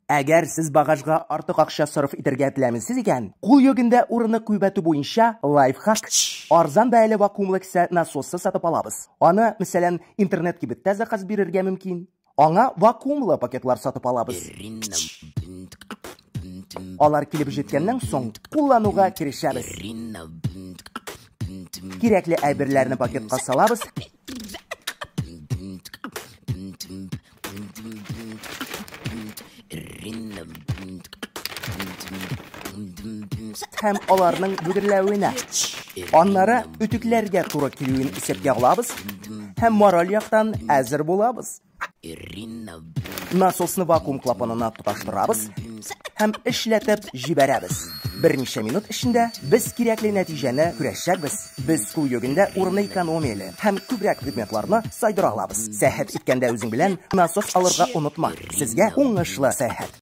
Әгәр сез багажга артык акча сарыф итәргә теләмисез икән, кул йөгендә урынны күбәтү буенча лайфхак. Арзан бәяле вакуумлы кисә насосы сатып алабыз. Аны, мәсәлән, интернет кибеттә заказ бирергә мөмкин. Аңа вакуумлы пакетлар сатып алабыз. Алар килеп җиткәннән соң куллануга кирешәбез. Кирәкле әйберләрне пакетка салабыз. Һәм аларның бүгерләвенә. Аннары үтүкләргә туры килүен исәпкә алабыз. Һәм мораль яктан әзер булабыз. Насосны вакуум клапанына тоташтырабыз һәм эшләтеп җибәрәбез. Берничә минут эчендә без кирәкле нәтиҗәне күрәчәкбез. Без кул йөгендә урынны экономияле һәм күбрәк предметларны сайдыра алабыз. Сәхәт иткәндә үзең белән насос алырга онытма. Сезгә уңышлы сәхәт.